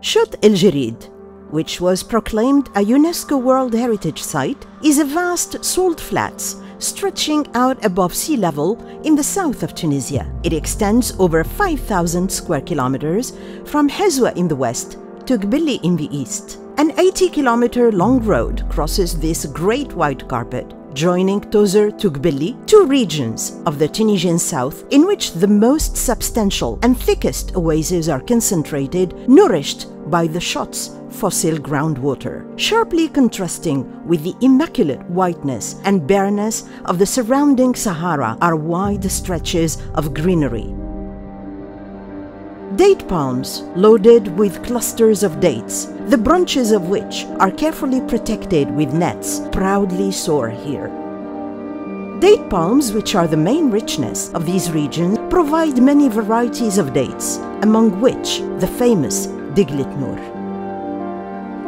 Chott El Djerid, which was proclaimed a UNESCO World Heritage Site, is a vast salt flats stretching out above sea level in the south of Tunisia. It extends over 5,000 square kilometers from Hezwa in the west to Gbili in the east. An 80-kilometer long road crosses this great white carpet, joining Tozeur to Gbili, two regions of the Tunisian south in which the most substantial and thickest oases are concentrated, nourished by the Chott's fossil groundwater, sharply contrasting with the immaculate whiteness and bareness of the surrounding Sahara are wide stretches of greenery. Date palms loaded with clusters of dates, the branches of which are carefully protected with nets, proudly soar here. Date palms, which are the main richness of these regions, provide many varieties of dates, among which the famous Diglit Noor.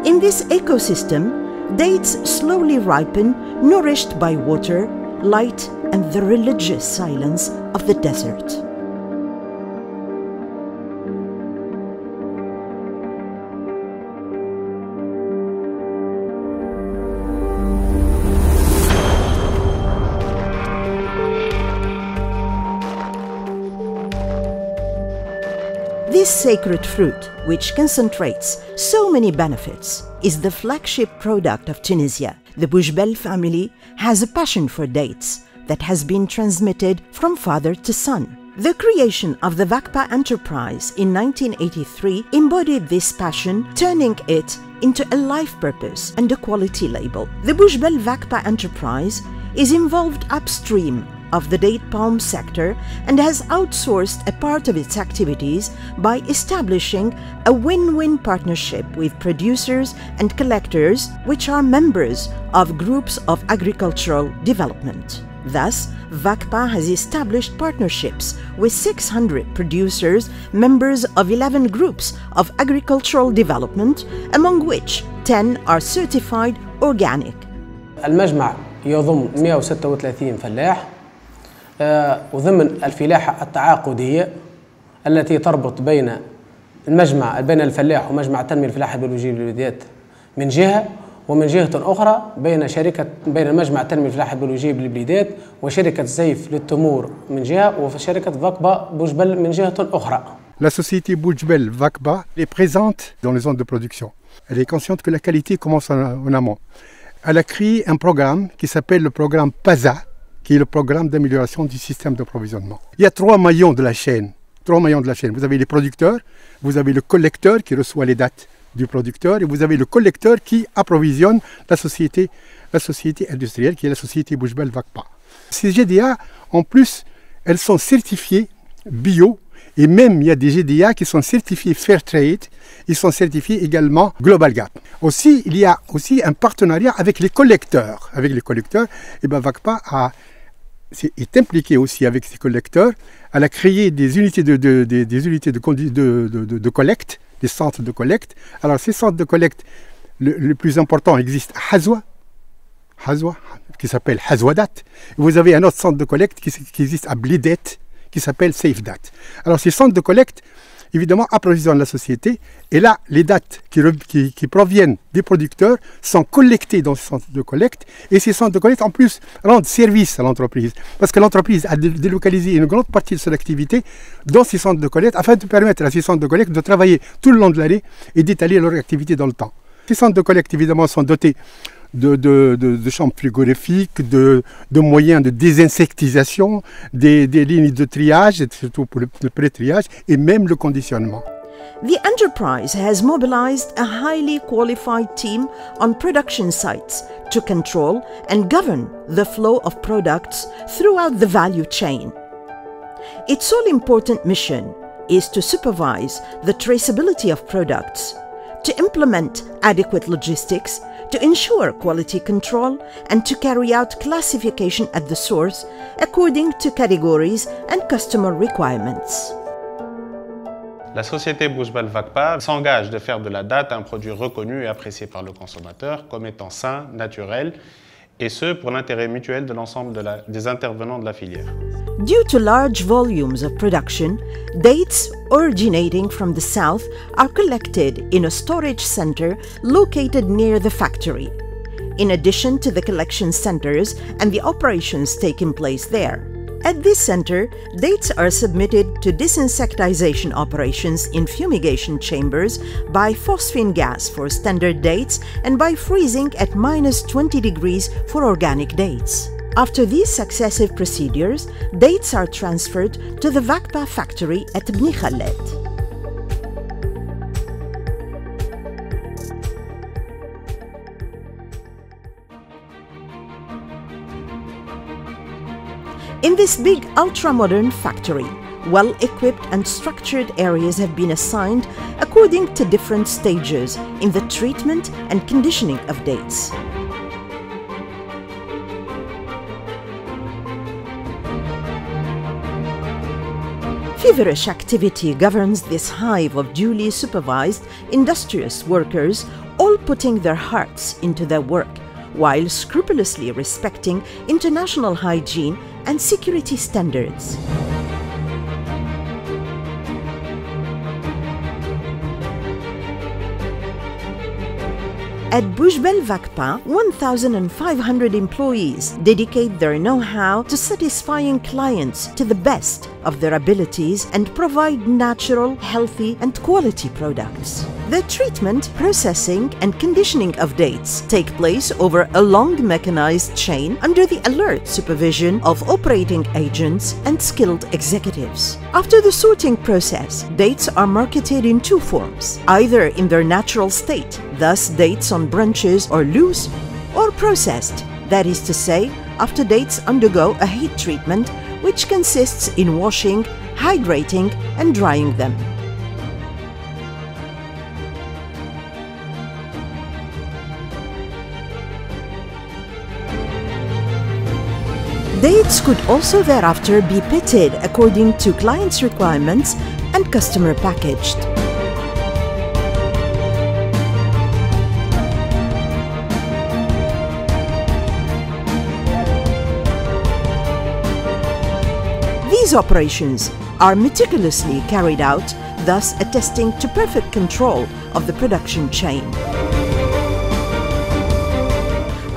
In this ecosystem, dates slowly ripen, nourished by water, light, and the religious silence of the desert. This sacred fruit, which concentrates so many benefits, is the flagship product of Tunisia. The Boudjebel family has a passion for dates that has been transmitted from father to son. The creation of the VACPA enterprise in 1983 embodied this passion, turning it into a life purpose and a quality label. The Boudjebel VACPA enterprise is involved upstream of the date palm sector and has outsourced a part of its activities by establishing a win-win partnership with producers and collectors, which are members of groups of agricultural development. Thus, VACPA has established partnerships with 600 producers, members of 11 groups of agricultural development, among which 10 are certified organic. المجمع يضم 136 فلاح وضمن الفلاحة التعاقدية التي تربط بين بين الفلاح ومجمع التنمية الفلاحة البيولوجية بالبلديات من جهة، ومن جهة أخرى بين مجمع التنمية الفلاحة البيولوجية بالبلديات وشركة زيف للتمور من جهة وشركة فاكبا بوجبل من جهة أخرى. La société Boudjebel VACPA est présente dans les zones de production. Elle est consciente que la qualité commence en amont. Elle a créé un programme qui s'appelle le programme PASA, qui est le programme d'amélioration du système d'approvisionnement. Il y a trois maillons de la chaîne. Vous avez les producteurs, vous avez le collecteur qui reçoit les dates du producteur et vous avez le collecteur qui approvisionne la société industrielle qui est la société Boudjebel VACPA. Ces GDA, en plus, elles sont certifiées bio et même il y a des GDA qui sont certifiés Fair Trade, ils sont certifiés également Global Gap. Aussi, il y a aussi un partenariat avec les collecteurs. Avec les collecteurs, et VACPA est impliqué aussi avec ces collecteurs. Elle a créé des unités de collecte, des centres de collecte. Alors ces centres de collecte, le plus important existe à Hezwa, qui s'appelle Hezwadat. Vous avez un autre centre de collecte qui existe à Blidet, qui s'appelle SafeDat. Alors ces centres de collecte, évidemment, approvisionnent la société. Et là, les dates qui proviennent des producteurs sont collectées dans ces centres de collecte. Et ces centres de collecte, en plus, rendent service à l'entreprise. Parce que l'entreprise a délocalisé une grande partie de son activité dans ces centres de collecte afin de permettre à ces centres de collecte de travailler tout le long de l'année et d'étaler leur activité dans le temps. Ces centres de collecte, évidemment, sont dotés de chambres frigorifiques, de moyens de désinsectisation, des lignes de triage, surtout pour le pré-triage, et même le conditionnement. The enterprise has mobilized a highly qualified team on production sites to control and govern the flow of products throughout the value chain. Its all-important mission is to supervise the traceability of products, to implement adequate logistics, to ensure quality control, and to carry out classification at the source according to categories and customer requirements. La société Boudjebel VACPA s'engage de faire de la date un produit reconnu et apprécié par le consommateur comme étant sain, naturel et ce pour l'intérêt mutuel de l'ensemble des intervenants de la filière. Due to large volumes of production, dates originating from the south are collected in a storage center located near the factory, in addition to the collection centers and the operations taking place there. At this center, dates are submitted to disinsectization operations in fumigation chambers by phosphine gas for standard dates and by freezing at -20 degrees for organic dates. After these successive procedures, dates are transferred to the VACPA factory at Bni Khaled. In this big ultra-modern factory, well-equipped and structured areas have been assigned according to different stages in the treatment and conditioning of dates. Feverish activity governs this hive of duly supervised, industrious workers, all putting their hearts into their work, while scrupulously respecting international hygiene and security standards. At Boudjebel VACPA, 1,500 employees dedicate their know-how to satisfying clients to the best of their abilities and provide natural, healthy and quality products. The treatment, processing and conditioning of dates take place over a long mechanized chain under the alert supervision of operating agents and skilled executives. After the sorting process, dates are marketed in two forms, either in their natural state, thus dates on branches or loose, or processed, that is to say, after dates undergo a heat treatment which consists in washing, hydrating and drying them. Dates could also thereafter be pitted according to clients' requirements and customer packaged. These operations are meticulously carried out, thus attesting to perfect control of the production chain.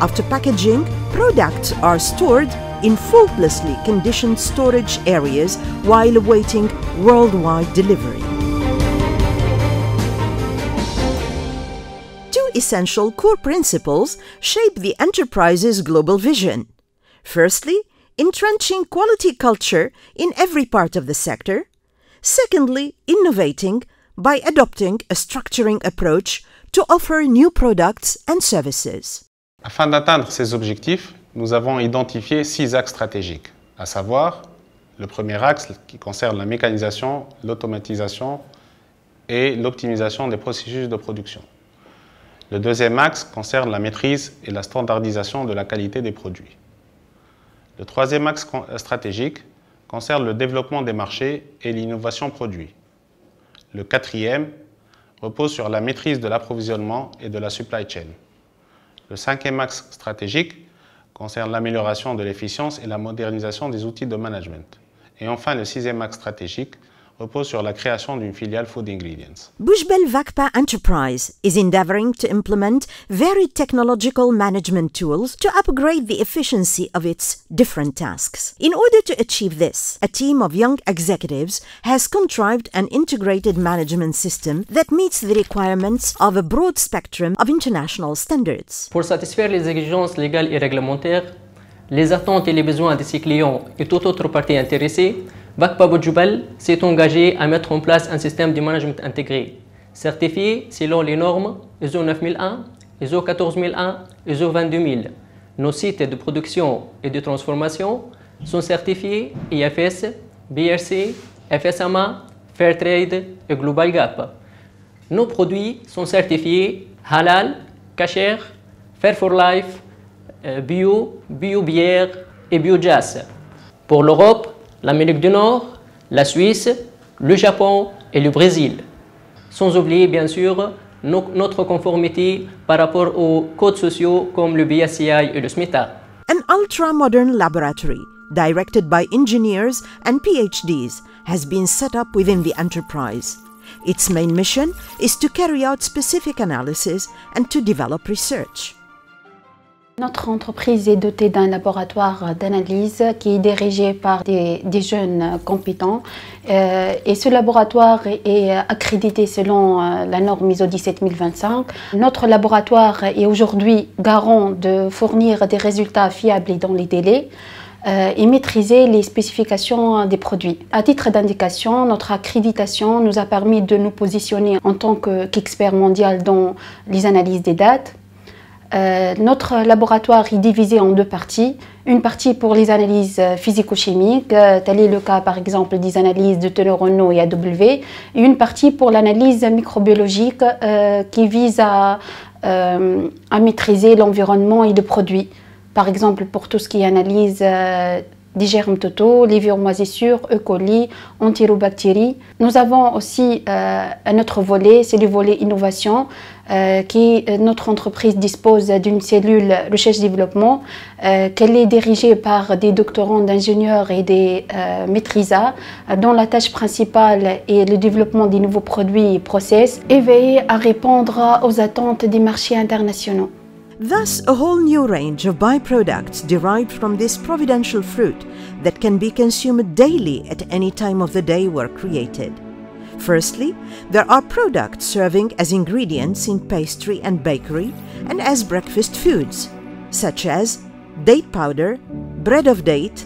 After packaging, products are stored in faultlessly conditioned storage areas while awaiting worldwide delivery. Two essential core principles shape the enterprise's global vision. Firstly, entrenching quality culture in every part of the sector. Secondly, innovating by adopting a structuring approach to offer new products and services. Afin d'atteindre ces objectifs, nous avons identifié 6 axes stratégiques, à savoir le premier axe qui concerne la mécanisation, l'automatisation et l'optimisation des processus de production. Le deuxième axe concerne la maîtrise et la standardisation de la qualité des produits. Le troisième axe stratégique concerne le développement des marchés et l'innovation produit. Le quatrième repose sur la maîtrise de l'approvisionnement et de la supply chain. Le cinquième axe stratégique concerne l'amélioration de l'efficience et la modernisation des outils de management. Et enfin, le sixième axe stratégique repose sur la création d'une filiale Food Ingredients. Boudjebel VACPA Enterprise is endeavoring to implement varied technological management tools to upgrade the efficiency of its different tasks. In order to achieve this, a team of young executives has contrived an integrated management system that meets the requirements of a broad spectrum of international standards. Pour satisfaire les exigences légales et réglementaires, les attentes et les besoins de ses clients et toute autre partie intéressée, VACPA Boudjebel s'est engagé à mettre en place un système de management intégré, certifié selon les normes ISO 9001, ISO 14001, ISO 22000. Nos sites de production et de transformation sont certifiés IFS, BRC, FSMA, Fairtrade et Global Gap. Nos produits sont certifiés Halal, Kasher, Fair for Life, Bio, Bio-Bière et Bio-Jazz. Pour l'Europe, l'Amérique du Nord, la Suisse, le Japon et le Brésil. Sans oublier bien sûr notre conformité par rapport aux codes sociaux comme le BSCI et le SMITA. An ultra-modern laboratory, directed by engineers and PhDs, has been set up within the enterprise. Its main mission is to carry out specific analysis and to develop research. Notre entreprise est dotée d'un laboratoire d'analyse qui est dirigé par des jeunes compétents et ce laboratoire est accrédité selon la norme ISO 17025. Notre laboratoire est aujourd'hui garant de fournir des résultats fiables et dans les délais et maîtriser les spécifications des produits. À titre d'indication, notre accréditation nous a permis de nous positionner en tant qu'expert mondial dans les analyses des dates. Notre laboratoire est divisé en deux parties. Une partie pour les analyses physico-chimiques, tel est le cas par exemple des analyses de teneur en eau et AW, et une partie pour l'analyse microbiologique qui vise à maîtriser l'environnement et le produit. Par exemple pour tout ce qui est analyse des germes totaux, léviomoisissures, E. coli, entérobactéries. Nous avons aussi un autre volet, c'est le volet innovation, notre entreprise dispose d'une cellule recherche-développement, qu'elle est dirigée par des doctorants d'ingénieurs et des maîtrisards, dont la tâche principale est le développement des nouveaux produits et process, et veiller à répondre aux attentes des marchés internationaux. Thus, a whole new range of byproducts derived from this providential fruit that can be consumed daily at any time of the day were created. Firstly, there are products serving as ingredients in pastry and bakery and as breakfast foods, such as date powder, bread of date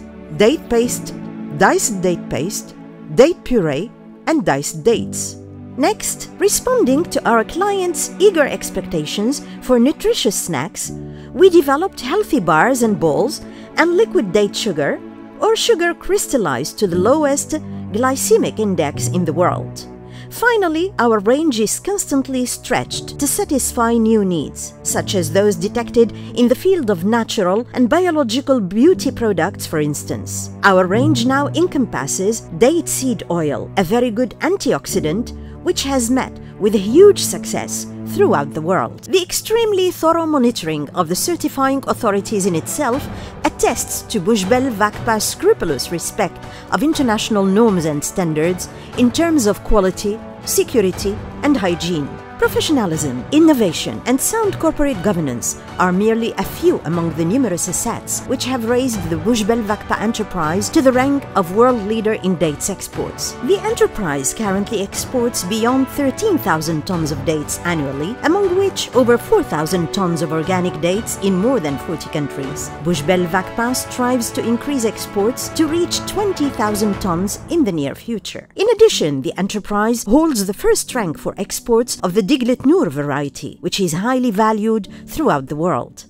paste, diced date paste, date puree, and diced dates. Next, responding to our clients' eager expectations for nutritious snacks, we developed healthy bars and balls and liquid date sugar, or sugar crystallized to the lowest glycemic index in the world. Finally, our range is constantly stretched to satisfy new needs, such as those detected in the field of natural and biological beauty products, for instance. Our range now encompasses date seed oil, a very good antioxidant, which has met with huge success throughout the world. The extremely thorough monitoring of the certifying authorities in itself attests to Boudjebel VACPA's scrupulous respect of international norms and standards in terms of quality, security, and hygiene. Professionalism, innovation, and sound corporate governance are merely a few among the numerous assets which have raised the Boudjebel VACPA enterprise to the rank of world leader in dates exports. The enterprise currently exports beyond 13,000 tons of dates annually, among which over 4,000 tons of organic dates in more than 40 countries. Boudjebel VACPA strives to increase exports to reach 20,000 tons in the near future. In addition, the enterprise holds the first rank for exports of the Diglet Noor variety, which is highly valued throughout the world.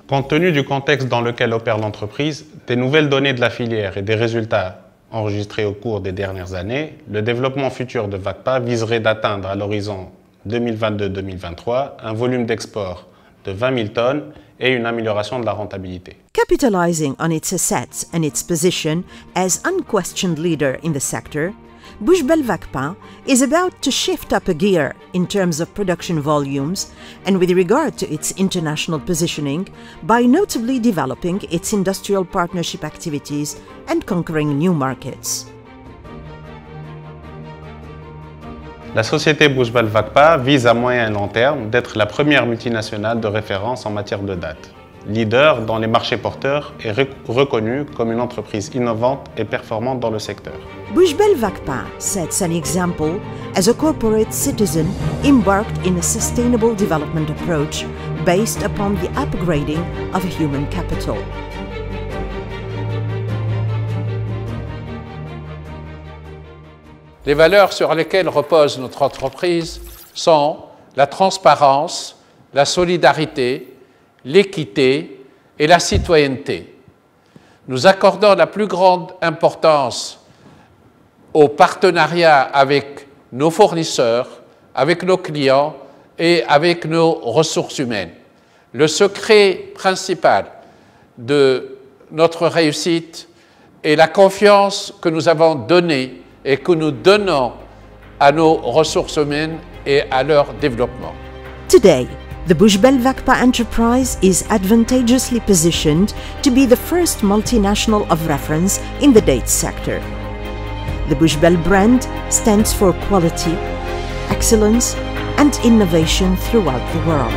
Compte tenu du contexte dans lequel opère l'entreprise, des nouvelles données de la filière et des résultats enregistrés au cours des dernières années, le développement futur de VACPA viserait d'atteindre à l'horizon 2022-2023 un volume d'export de 20 000 tonnes et une amélioration de la rentabilité. Capitalizing on its assets and its position as unquestioned leader in the sector, Boudjebel VACPA is about to shift up a gear in terms of production volumes and with regard to its international positioning by notably developing its industrial partnership activities and conquering new markets. La société Boudjebel VACPA vise à moyen et long terme d'être la première multinationale de référence en matière de date, leader dans les marchés porteurs et reconnue comme une entreprise innovante et performante dans le secteur. Boudjebel VACPA sets an example as a corporate citizen embarked in a sustainable development approach based upon the upgrading of human capital. Les valeurs sur lesquelles repose notre entreprise sont la transparence, la solidarité, l'équité et la citoyenneté. Nous accordons la plus grande importance au partenariat avec nos fournisseurs, avec nos clients et avec nos ressources humaines. Le secret principal de notre réussite est la confiance que nous avons donnée et que nous donnons à nos ressources humaines et à leur développement. Today, the Boudjebel VACPA enterprise is advantageously positioned to be the first multinational of reference in the dates sector. The Boudjebel brand stands for quality, excellence, and innovation throughout the world.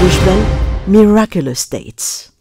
Boudjebel Miraculous Dates.